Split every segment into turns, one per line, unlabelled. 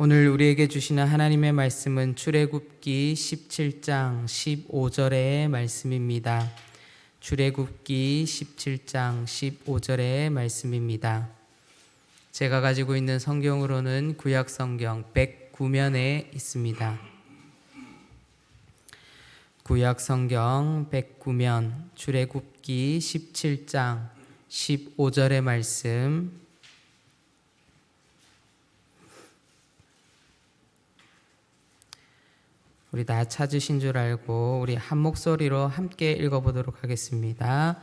오늘 우리에게 주시는 하나님의 말씀은 출애굽기 17장 15절의 말씀입니다. 출애굽기 17장 15절의 말씀입니다. 제가 가지고 있는 성경으로는 구약 성경 109면에 있습니다. 구약 성경 109면 출애굽기 17장 15절의 말씀, 우리 다 찾으신 줄 알고 우리 한 목소리로 함께 읽어보도록 하겠습니다.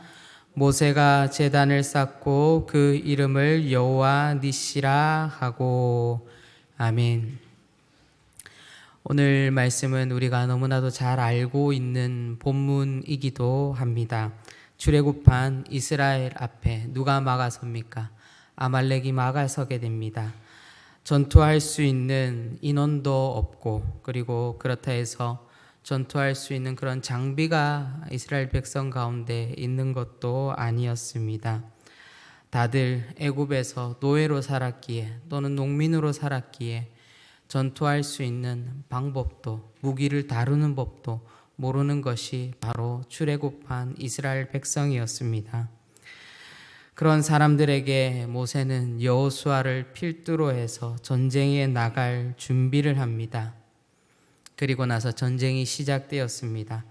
모세가 제단을 쌓고 그 이름을 여호와 니시라 하고. 아멘. 오늘 말씀은 우리가 너무나도 잘 알고 있는 본문이기도 합니다. 출애굽한 이스라엘 앞에 누가 막아섭니까? 아말렉이 막아서게 됩니다. 전투할 수 있는 인원도 없고, 그리고 그렇다 해서 전투할 수 있는 그런 장비가 이스라엘 백성 가운데 있는 것도 아니었습니다. 다들 애굽에서 노예로 살았기에 또는 농민으로 살았기에 전투할 수 있는 방법도, 무기를 다루는 법도 모르는 것이 바로 출애굽한 이스라엘 백성이었습니다. 그런 사람들에게 모세는 여호수아를 필두로 해서 전쟁에 나갈 준비를 합니다. 그리고 나서 전쟁이 시작되었습니다.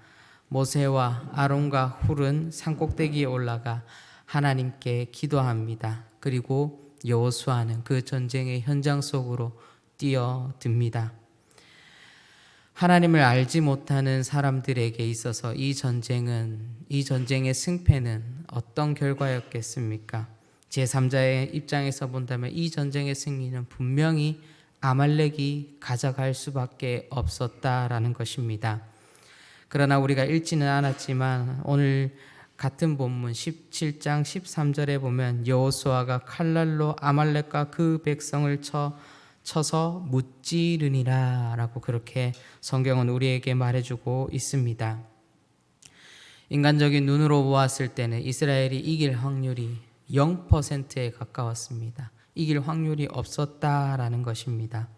모세와 아론과 훌은 산꼭대기에 올라가 하나님께 기도합니다. 그리고 여호수아는 그 전쟁의 현장 속으로 뛰어듭니다. 하나님을 알지 못하는 사람들에게 있어서 이 전쟁의 승패는 어떤 결과였겠습니까? 제3자의 입장에서 본다면 이 전쟁의 승리는 분명히 아말렉이 가져갈 수밖에 없었다라는 것입니다. 그러나 우리가 읽지는 않았지만 오늘 같은 본문 17장 13절에 보면 여호수아가 칼날로 아말렉과 그 백성을 쳐서 무찌르니라 라고 그렇게 성경은 우리에게 말해주고 있습니다. 인간적인 눈으로 보았을 때는 이스라엘이 이길 확률이 0%에 가까웠습니다. 이길 확률이 없었다라는 것입니다.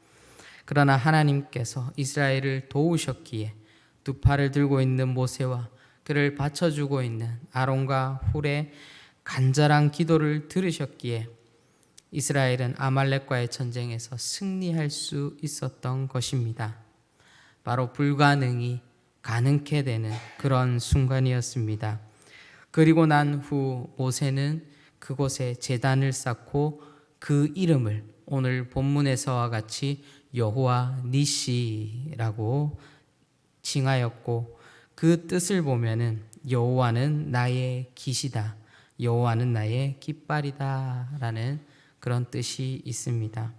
그러나 하나님께서 이스라엘을 도우셨기에 두 팔을 들고 있는 모세와 그를 받쳐주고 있는 아론과 훌의 간절한 기도를 들으셨기에 이스라엘은 아말렉과의 전쟁에서 승리할 수 있었던 것입니다. 바로 불가능이 가능케 되는 그런 순간이었습니다. 그리고 난 후 모세는 그곳에 제단을 쌓고 그 이름을 오늘 본문에서와 같이 여호와 니시라고 칭하였고, 그 뜻을 보면은 여호와는 나의 깃이다, 여호와는 나의 깃발이다 라는 그런 뜻이 있습니다.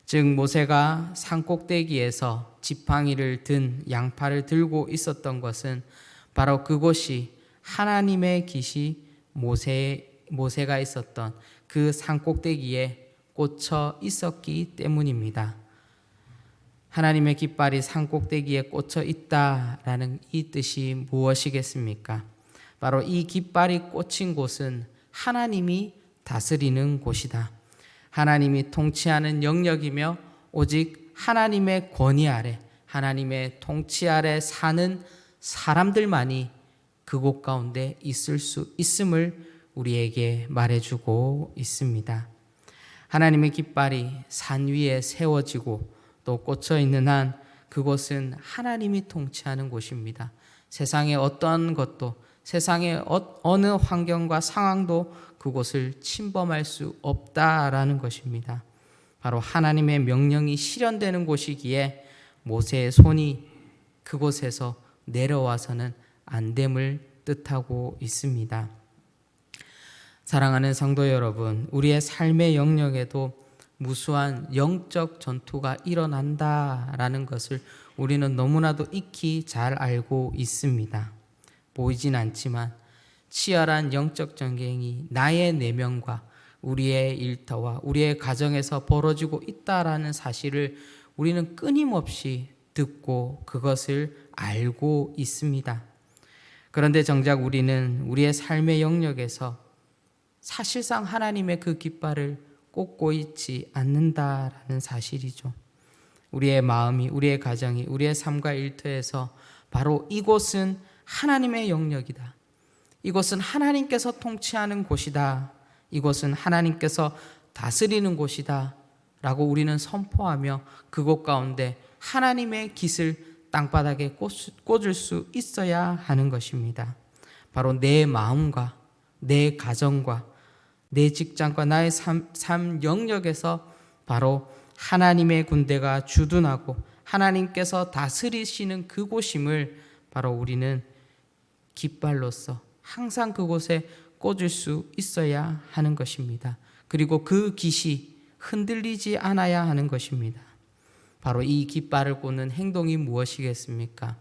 즉 모세가 산꼭대기에서 지팡이를 든 양팔을 들고 있었던 것은 바로 그곳이 하나님의 깃이 모세가 있었던 그 산꼭대기에 꽂혀 있었기 때문입니다. 하나님의 깃발이 산꼭대기에 꽂혀 있다라는 이 뜻이 무엇이겠습니까? 바로 이 깃발이 꽂힌 곳은 하나님이 다스리는 곳이다. 하나님이 통치하는 영역이며 오직 하나님의 권위 아래, 하나님의 통치 아래 사는 사람들만이 그곳 가운데 있을 수 있음을 우리에게 말해주고 있습니다. 하나님의 깃발이 산 위에 세워지고 또 꽂혀 있는 한 그곳은 하나님이 통치하는 곳입니다. 세상의 어떤 것도, 세상의 어느 환경과 상황도 그곳을 침범할 수 없다라는 것입니다. 바로 하나님의 명령이 실현되는 곳이기에 모세의 손이 그곳에서 내려와서는 안 됨을 뜻하고 있습니다. 사랑하는 성도 여러분, 우리의 삶의 영역에도 무수한 영적 전투가 일어난다라는 것을 우리는 너무나도 익히 잘 알고 있습니다. 보이진 않지만 치열한 영적 전쟁이 나의 내면과 우리의 일터와 우리의 가정에서 벌어지고 있다라는 사실을 우리는 끊임없이 듣고 그것을 알고 있습니다. 그런데 정작 우리는 우리의 삶의 영역에서 사실상 하나님의 그 깃발을 꽂고 있지 않는다라는 사실이죠. 우리의 마음이, 우리의 가정이, 우리의 삶과 일터에서 바로 이곳은 하나님의 영역이다. 이곳은 하나님께서 통치하는 곳이다. 이곳은 하나님께서 다스리는 곳이다. 라고 우리는 선포하며 그곳 가운데 하나님의 깃을 땅바닥에 꽂을 수 있어야 하는 것입니다. 바로 내 마음과 내 가정과 내 직장과 나의 삶 영역에서 바로 하나님의 군대가 주둔하고 하나님께서 다스리시는 그곳임을 바로 우리는 깃발로서 항상 그곳에 꽂을 수 있어야 하는 것입니다. 그리고 그 깃이 흔들리지 않아야 하는 것입니다. 바로 이 깃발을 꽂는 행동이 무엇이겠습니까?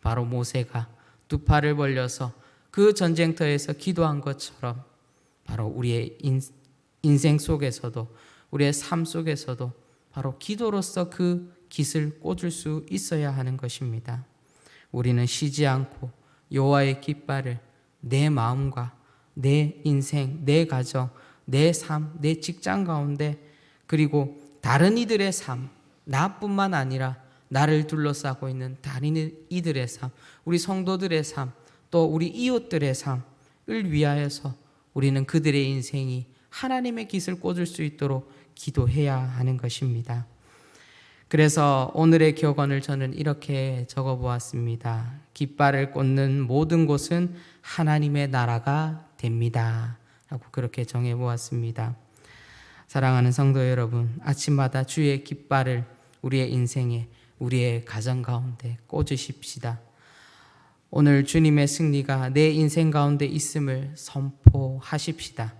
바로 모세가 두 팔을 벌려서 그 전쟁터에서 기도한 것처럼 바로 우리의 인생 속에서도 우리의 삶 속에서도 바로 기도로서 그 깃을 꽂을 수 있어야 하는 것입니다. 우리는 쉬지 않고 여호와의 깃발을 내 마음과 내 인생, 내 가정, 내 삶, 내 직장 가운데 그리고 다른 이들의 삶, 나뿐만 아니라 나를 둘러싸고 있는 다른 이들의 삶, 우리 성도들의 삶, 또 우리 이웃들의 삶을 위하여서 우리는 그들의 인생이 하나님의 깃을 꽂을 수 있도록 기도해야 하는 것입니다. 그래서 오늘의 격언을 저는 이렇게 적어보았습니다. 깃발을 꽂는 모든 곳은 하나님의 나라가 됩니다. 라고 그렇게 정해보았습니다. 사랑하는 성도 여러분, 아침마다 주의 깃발을 우리의 인생에, 우리의 가정 가운데 꽂으십시다. 오늘 주님의 승리가 내 인생 가운데 있음을 선포하십시다.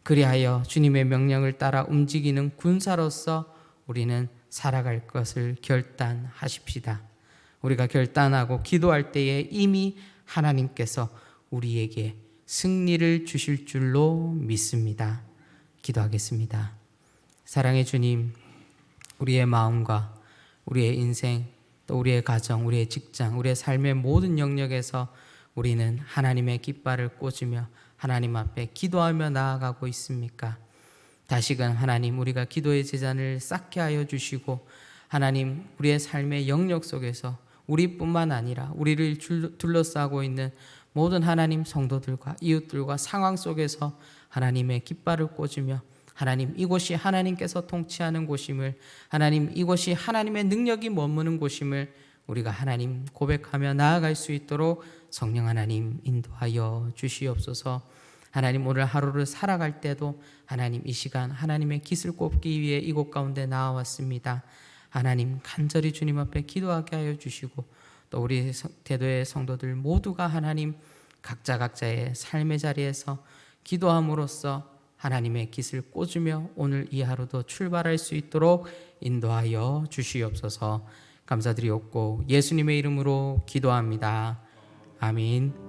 그리하여 주님의 명령을 따라 움직이는 군사로서 우리는 살아갈 것을 결단하십시다. 우리가 결단하고 기도할 때에 이미 하나님께서 우리에게 승리를 주실 줄로 믿습니다. 기도하겠습니다. 사랑의 주님, 우리의 마음과 우리의 인생, 또 우리의 가정, 우리의 직장, 우리의 삶의 모든 영역에서 우리는 하나님의 깃발을 꽂으며 하나님 앞에 기도하며 나아가고 있습니까? 다시금 하나님, 우리가 기도의 제잔을 쌓게 하여 주시고 하나님, 우리의 삶의 영역 속에서 우리뿐만 아니라 우리를 둘러싸고 있는 모든 하나님 성도들과 이웃들과 상황 속에서 하나님의 깃발을 꽂으며 하나님, 이곳이 하나님께서 통치하는 곳임을, 하나님, 이곳이 하나님의 능력이 머무는 곳임을 우리가 하나님 고백하며 나아갈 수 있도록 성령 하나님 인도하여 주시옵소서. 하나님, 오늘 하루를 살아갈 때도 하나님, 이 시간 하나님의 깃을 꼽기 위해 이곳 가운데 나와왔습니다. 하나님, 간절히 주님 앞에 기도하게 하여 주시고 또 우리 대도의 성도들 모두가 하나님 각자의 삶의 자리에서 기도함으로써 하나님의 깃을 꽂으며 오늘 이 하루도 출발할 수 있도록 인도하여 주시옵소서. 감사드리옵고 예수님의 이름으로 기도합니다. 아멘.